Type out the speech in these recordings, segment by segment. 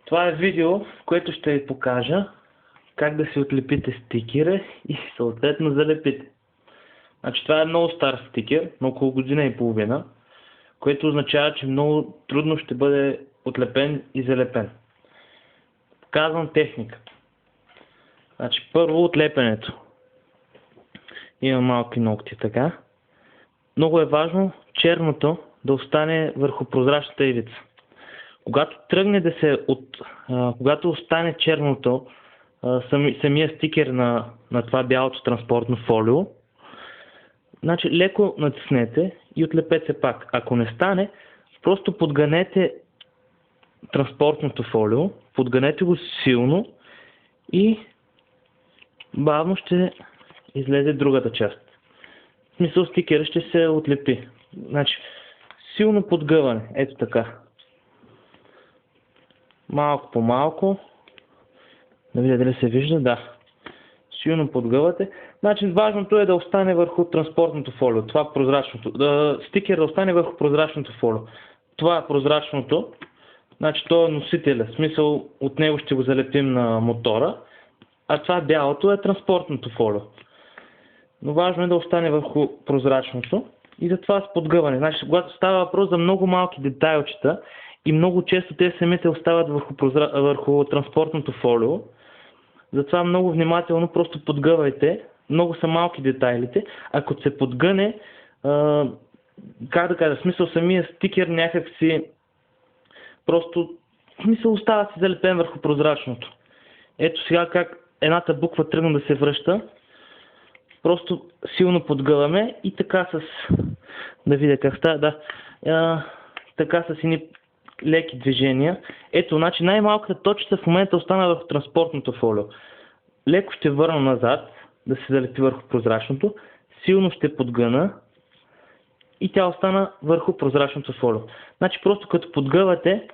Това е видео, в което ще ви покажа как да си отлепите стикера и съответно залепите. Значи това е много стар стикер, на около година и половина, което означава, че много трудно ще бъде отлепен и залепен. Показвам техника. Значи първо отлепенето. Има малки ногти така. Много е важно черното да остане върху прозрачната ивица. Когато тръгне да се когато остане черното, самия стикер на това бялото транспортно фолио, значи леко натиснете и отлепете пак. Ако не стане, просто подганете транспортното фолио, подганете го силно и бавно ще излезе другата част. В смисъл стикера ще се отлепи. Значи, силно подгъване. Ето така. Малко по малко. Да видя дали се вижда. Да. Силно подгъвате. Значи, важното е да остане върху транспортното фолио. Това прозрачното. Стикер да остане върху прозрачното фолио. Това е прозрачното. Значи, то е носителя. В смисъл, от него ще го залепим на мотора. А това бялото е транспортното фолио. Но важно е да остане върху прозрачното и затова с подгъване. Значи, когато става въпрос за много малки детайлчета и много често те самите остават върху транспортното фолио, затова много внимателно просто подгъвайте. Много са малки детайлите. Ако се подгъне, как да кажа, в смисъл самия стикер някак си просто, в смисъл остава си залепен върху прозрачното. Ето сега как едната буква тръгна да се връща. Просто силно подгъваме и така с... Да видя как става, да. Така с едни леки движения. Ето, значи най-малката точка в момента остана върху транспортното фолио. Леко ще върна назад, да се залепи върху прозрачното. Силно ще подгъна и тя остана върху прозрачното фолио. Значи просто като подгъвате,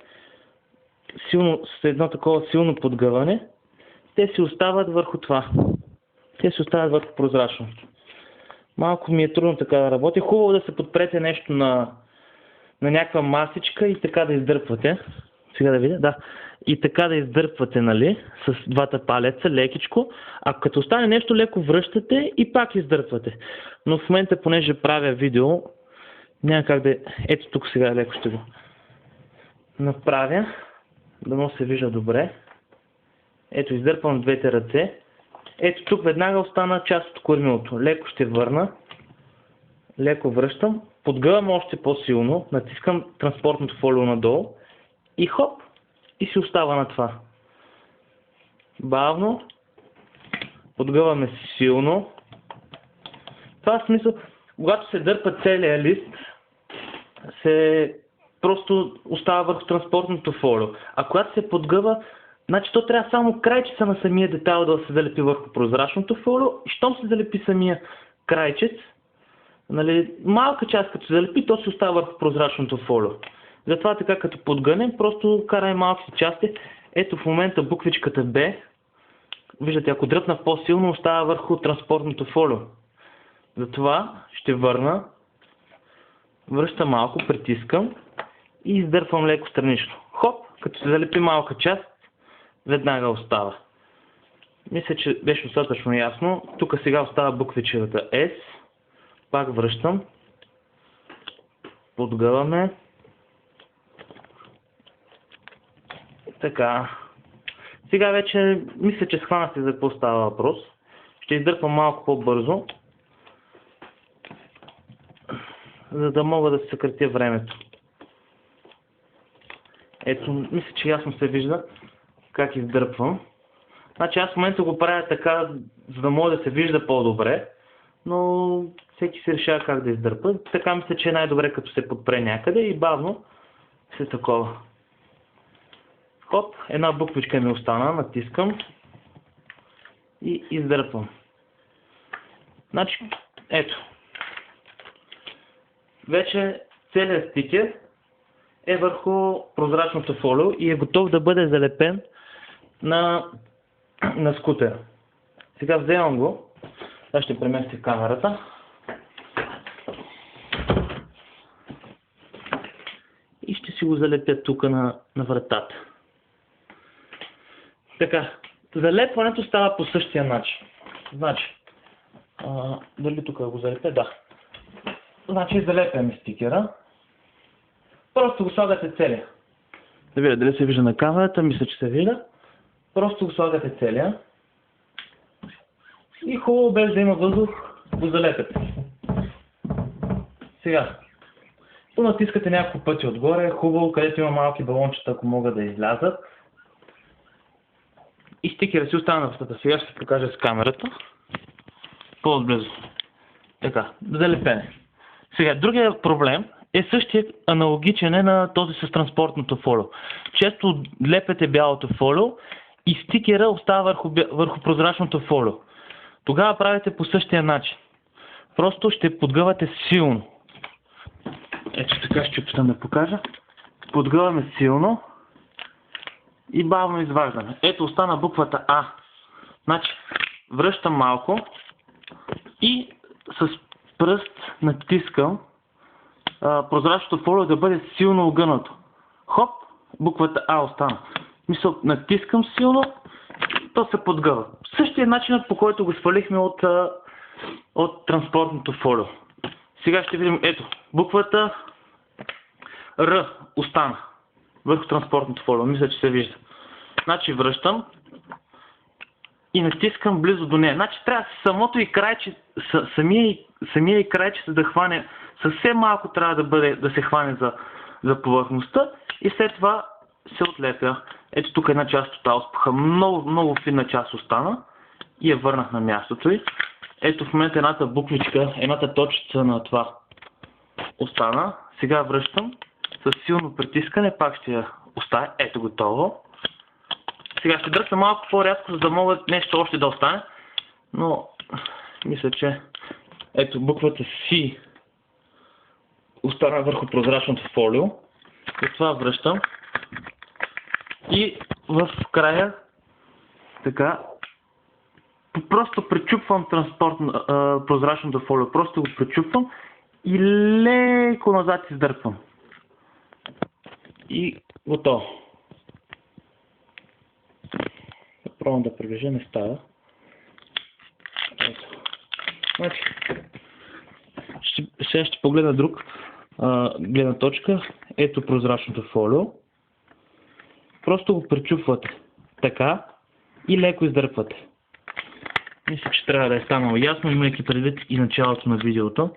с едно такова силно подгъване, те си остават върху това. Те се оставят върху прозрачното. Малко ми е трудно така да работи. Хубаво да се подпрете нещо на някаква масичка и така да издърпвате. Сега да видя, да. И така да издърпвате, нали, с двата палеца, лекичко. А като остане нещо, леко връщате и пак издърпвате. Но в момента, понеже правя видео, няма как да... Ето тук сега леко ще го направя. Дано се вижда добре. Ето, издърпвам двете ръце. Ето тук веднага остана част от кормилото. Леко ще върна. Леко връщам. Подгъвам още по-силно. Натискам транспортното фолио надолу. И хоп! И си остава на това. Бавно. Подгъваме силно. Това в смисъл, когато се дърпа целият лист, се просто остава върху транспортното фолио. А когато се подгъва, значи то трябва само крайчеца на самия детайл да се залепи върху прозрачното фолио и щом се залепи самия крайчец, нали, малка част като се залепи, то се остава върху прозрачното фолио. Затова така като подгънем, просто карай малките части. Ето в момента буквичката B, виждате, ако дръпна по-силно, остава върху транспортното фолио. Затова ще върна, връщам малко, притискам и издърпвам леко странично. Хоп, като се залепи малка част, веднага остава. Мисля, че беше достатъчно ясно. Тук сега остава буквичката S. Пак връщам. Подгъваме. Така. Сега вече мисля, че схванахте за какво става въпрос. Ще издърпам малко по-бързо, за да мога да се съкратя времето. Ето, мисля, че ясно се вижда как издърпвам. Значи аз в момента го правя така, за да може да се вижда по-добре, но всеки се решава как да издърпа. Така мисля, че е най-добре като се подпре някъде и бавно се такова. Хоп, една буквичка ми остана, натискам и издърпвам. Значи, ето. Вече целият стикер е върху прозрачното фолио и е готов да бъде залепен на скутера. Сега вземам го. Аз ще преместя камерата. И ще си го залепя тук на вратата. Така, залепването става по същия начин. Значи, дали тук го залепя? Да. Значи залепяме стикера. Просто го слагате целия. Да видя дали се вижда на камерата, мисля, че се вижда. Просто го слагате целия. И хубаво, без да има въздух, го залепяте. Сега, натискате няколко пъти отгоре, хубаво, където има малки балончета, ако могат да излязат. И стикера си остана на вратата. Сега ще покажа с камерата. По-отблизо. Така, залепене. Сега, другия проблем е същия аналогичен на този с транспортното фолио. Често лепете бялото фолио и стикера остава върху прозрачното фолио. Тогава правите по същия начин. Просто ще подгъвате силно. Ето така ще опитам да покажа. Подгъваме силно и бавно изваждаме. Ето остана буквата А. Значи, връщам малко и с пръст натискам прозрачното фолио да бъде силно огънато. Хоп, буквата А остана. Мисля, натискам силно, то се подгъва. Същия начинът, по който го свалихме от транспортното фолио. Сега ще видим, ето, буквата Р остана върху транспортното фолио. Мисля, че се вижда. Значи връщам и натискам близо до нея. Значи трябва самото и крайче, самия и крайче да хване, съвсем малко трябва да се хване за повърхността и след това се отлепя. Ето тук една част от ауспуха, много финна част остана и я върнах на мястото й. Ето в момента едната буквичка, едната точица на това остана. Сега връщам с силно притискане, пак ще я оставя. Ето готово. Сега ще дръсна малко по-рядко, за да мога нещо още да остане. Но мисля, че ето буквата Си остана върху прозрачното фолио. След това връщам. И в края така просто пречупвам прозрачното фолио. Просто го пречупвам и леко назад издърпвам. И готово. Пробвам да приближа, не става. Ето. Значи, сега ще погледна друг гледна точка. Ето прозрачното фолио. Просто го пречупвате така и леко издърпвате. Мисля, че трябва да е станало ясно, имайки предвид и началото на видеото.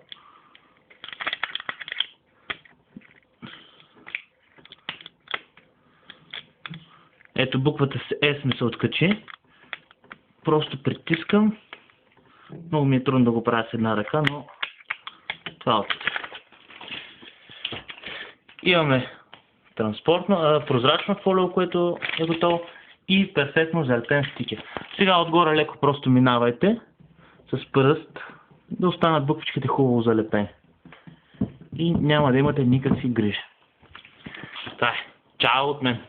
Ето буквата S ми се откачи. Просто притискам. Много ми е трудно да го правя с една ръка, но това е опит. Имаме прозрачно фолио, което е готово и перфектно залепен стикер. Сега отгоре леко просто минавайте с пръст да останат буквичките хубаво залепени. И няма да имате никакви грижи. Това е. Чао от мен!